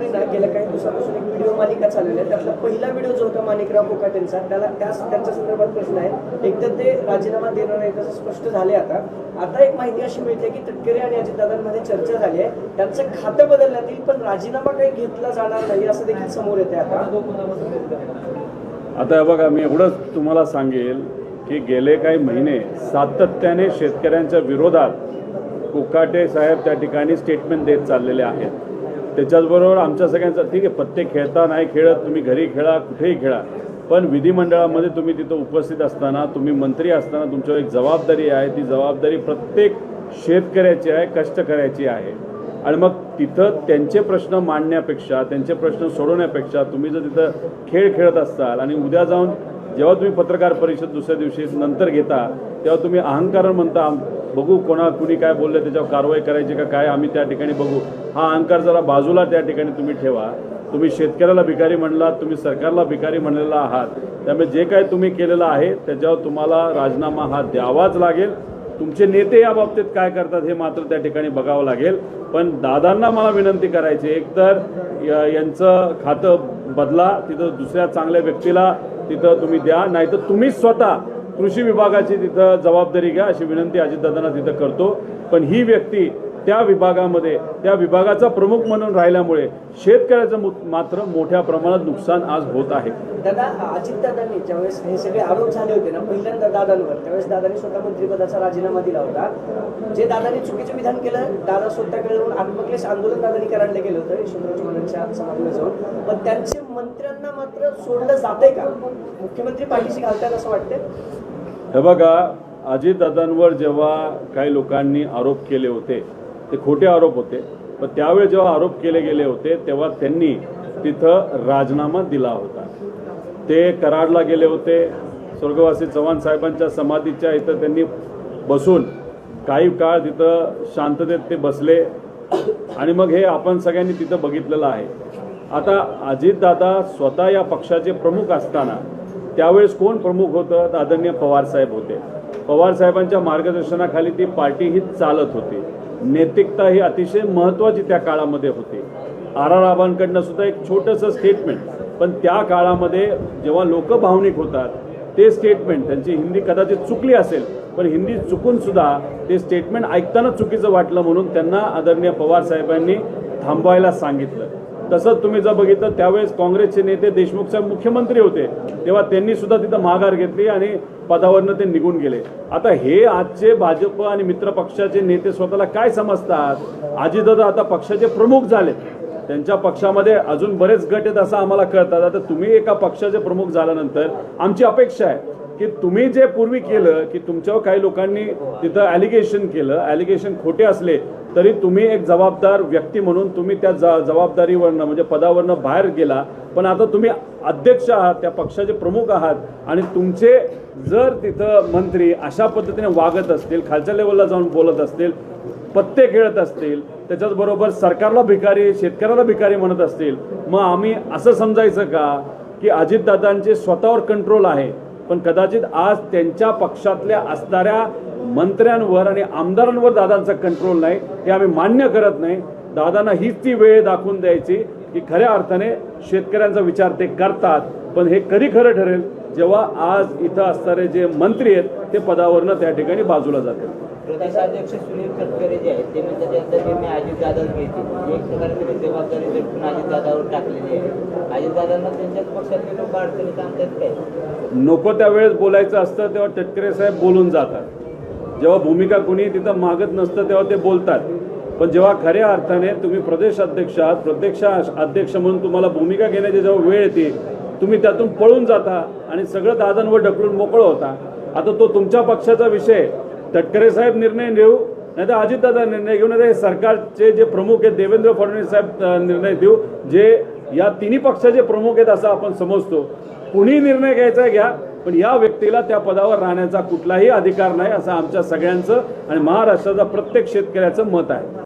कुठेतरी ना गेल्या काही दिवसापासून एक व्हिडिओ मालिका चाललेली आहे. त्यातला पहिला व्हिडिओ जो होता माणिकराव कोकाटेंचा, त्यांच्या संदर्भात प्रश्न आहे. एक तर ते राजीनामा देणार नाही तसं स्पष्ट झाले. आता एक माहिती अशी मिळते की तटकरे आणि अजितदादांमध्ये चर्चा झाली आहे, त्यांचं खातं बदलण्यात येईल पण राजीनामा काही घेतला जाणार नाही असं देखील समोर येते. आता बघा, मी एवढंच तुम्हाला सांगेल की गेले काही महिने सातत्याने शेतकऱ्यांच्या विरोधात कोकाटे साहेब त्या ठिकाणी स्टेटमेंट देत चाललेले आहेत. त्याच्याचबरोबर आमच्या सगळ्यांचा ठीक आहे, पत्ते खेळता नाही खेळत, तुम्ही घरी खेळा कुठेही खेळा, पण विधिमंडळामध्ये तुम्ही तिथं उपस्थित असताना, तुम्ही मंत्री असताना तुमच्यावर एक जबाबदारी आहे. ती जबाबदारी प्रत्येक शेतकऱ्याची आहे, कष्टकऱ्याची आहे. आणि मग तिथं त्यांचे प्रश्न मांडण्यापेक्षा, त्यांचे प्रश्न सोडवण्यापेक्षा तुम्ही जर तिथं खेळ खेळत असाल आणि उद्या जाऊन जेव्हा तुम्ही पत्रकार परिषद दुसऱ्या दिवशी नंतर घेता तेव्हा तुम्ही अहंकार म्हणता, बघू कुणी काय बोललं त्याच्यावर कारवाई करायची का काय, आम्ही त्या ठिकाणी बघू. हा अहंकार जरा बाजूला त्या ठिकाणी तुम्ही ठेवा. तुम्ही शेतकऱ्याला भिकारी म्हणलात, तुम्ही सरकारला भिकारी म्हणलेला आहात. त्यामुळे जे काय तुम्ही केलेलं आहे त्याच्यावर तुम्हाला राजीनामा हा द्यावाच लागेल. तुमचे नेते या बाबतीत काय करतात हे मात्र त्या ठिकाणी बघावं लागेल. पण दादांना मला विनंती करायची, एकतर यांचं खातं बदला, तिथं दुसऱ्या चांगल्या व्यक्तीला तिथं तुम्ही द्या, नाहीतर तुम्ही स्वतः कृषी विभागाची तिथं जबाबदारी घ्या अशी विनंती अजितदादांना तिथं करतो. पण ही व्यक्ती त्या विभागामध्ये त्या विभागाचा प्रमुख म्हणून राहिल्यामुळे शेतकऱ्याचं मात्र मोठ्या प्रमाणात नुकसान आज होत आहे. दादा, अजितदादांनी ज्यावेळेस हे सगळे आरोप झाले होते ना पहिल्यांदा दादांवर, त्यावेळेस दादांनी स्वतः मंत्रिपदाचा राजीनामा दिला होता. जे दादांनी चुकीचं विधान केलं, दादा स्वतःकडे जाऊन आत्मक्लेश आंदोलन दादांनी करायला गेलं होतं यशवंतराव चव्हाणांच्या समाधीवर जाऊन. पण त्यांचे मंत्र्यांना मात्र सोडलं जातंय का? मुख्यमंत्री पाठीशी घालतात असं वाटतं? हे बघा, अजितदादांवर जेव्हा काही लोकांनी आरोप केले होते ते खोटे आरोप होते, पण त्यावेळी जेव्हा आरोप केले गेले होते तेव्हा त्यांनी तिथं राजीनामा दिला होता. ते कराडला गेले होते, स्वर्गवासी चव्हाण साहेबांच्या समाधीच्या इथं त्यांनी बसून काही काळ तिथं शांततेत ते बसले आणि मग हे आपण सगळ्यांनी तिथं बघितलेलं आहे. आता अजितदादा स्वतः या पक्षाचे प्रमुख असताना त्यावेळेस कोण प्रमुख होतं? तर आदरणीय पवारसाहेब होते. पवारसाहेबांच्या मार्गदर्शनाखाली ती पार्टी ही चालत होती. नैतिकता ही अतिशय महत्त्वाची त्या काळामध्ये होती. आर.आर. आबांकडनं सुद्धा एक छोटंसं स्टेटमेंट, पण त्या काळामध्ये जेव्हा लोक भावनिक होतात ते स्टेटमेंट, त्यांची हिंदी कदाचित चुकली असेल पण हिंदी चुकून सुद्धा ते स्टेटमेंट ऐकताना चुकीचं वाटलं म्हणून त्यांना आदरणीय पवारसाहेबांनी थांबवायला सांगितलं. तसंच तुम्ही जर बघितलं त्यावेळेस काँग्रेसचे नेते देशमुख साहेब मुख्यमंत्री होते तेव्हा त्यांनी सुद्धा तिथं माघार घेतली आणि पदावरनं ते निघून गेले. आता हे आजचे भाजप आणि मित्र पक्षाचे नेते स्वतःला काय समजतात? अजितदादा आता पक्षाचे प्रमुख झाले, त्यांच्या पक्षामध्ये अजून बरेच गट आहेत असं आम्हाला कळतात. आता तुम्ही एका पक्षाचे प्रमुख झाल्यानंतर आमची अपेक्षा आहे की तुम्ही जे पूर्वी केलं की तुमच्यावर काही लोकांनी तिथं ॲलिगेशन केलं, ॲलिगेशन खोटे असले तरी तुम्ही एक जबाबदार व्यक्ती म्हणून तुम्ही त्या जबाबदारीवरनं म्हणजे पदावरनं बाहेर गेला. पण आता तुम्ही अध्यक्ष आहात, त्या पक्षाचे प्रमुख आहात आणि तुमचे जर तिथं मंत्री अशा पद्धतीने वागत असतील, खालच्या लेवलला जाऊन बोलत असतील, पत्ते खेळत असतील, त्याच्याचबरोबर सरकारला भिकारी शेतकऱ्याला भिकारी म्हणत असतील, मग आम्ही असं समजायचं का की अजितदादांचे स्वतःवर कंट्रोल आहे पण कदाचित आज त्यांच्या पक्षातल्या असणाऱ्या मंत्र्यांवर आणि आमदारांवर दादांचा कंट्रोल नाही? हे आम्ही मान्य करत नाही. दादांना हीच ती वेळ दाखवून द्यायची की खऱ्या अर्थाने शेतकऱ्यांचा विचार ते करतात. पण हे कधी खरं ठरेल जेव्हा आज इथं असणारे जे मंत्री आहेत ते पदावरनं त्या ठिकाणी बाजूला जातील. प्रदेशाध्यक्ष सुनील तटकरे जे आहेत ते म्हणतात त्यांचा निर्णय अजितदादाच घेतील. एक प्रकारे त्यांनी जबाबदारी दडपून अजितदादावर टाकलेली आहे. अजितदादांना त्यांच्याच पक्षातले लोक अडचणीत आणतात काय? नको त्यावेळेस बोलायचं असतं तेव्हा तटकरे साहेब बोलून जातात. जेव्हा भूमिका कुणी तिथं मागत नसतं तेव्हा ते बोलतात. पण जेव्हा खऱ्या अर्थाने तुम्ही प्रदेश अध्यक्ष आहात, प्रदेश अध्यक्ष म्हणून तुम्हाला भूमिका घेण्याची जेव्हा वेळ येते तुम्ही त्यातून पळून जाता आणि सगळं दादांवर ढकलून मोकळं होता. आता तो तुमच्या पक्षाचा विषय, तटकरे साहेब निर्णय घेऊ नाही तर अजितदादा निर्णय घेऊ, नाही तर सरकारचे जे प्रमुख आहेत देवेंद्र फडणवीस साहेब निर्णय देऊ, जे या तिन्ही पक्षाचे प्रमुख आहेत असं आपण समजतो. कुणी निर्णय घ्यायचा घ्या, पण या व्यक्तीला त्या पदावर राहण्याचा कुठलाही अधिकार नाही असं आमच्या सगळ्यांचं आणि महाराष्ट्राचा प्रत्येक शेतकऱ्याचं मत आहे.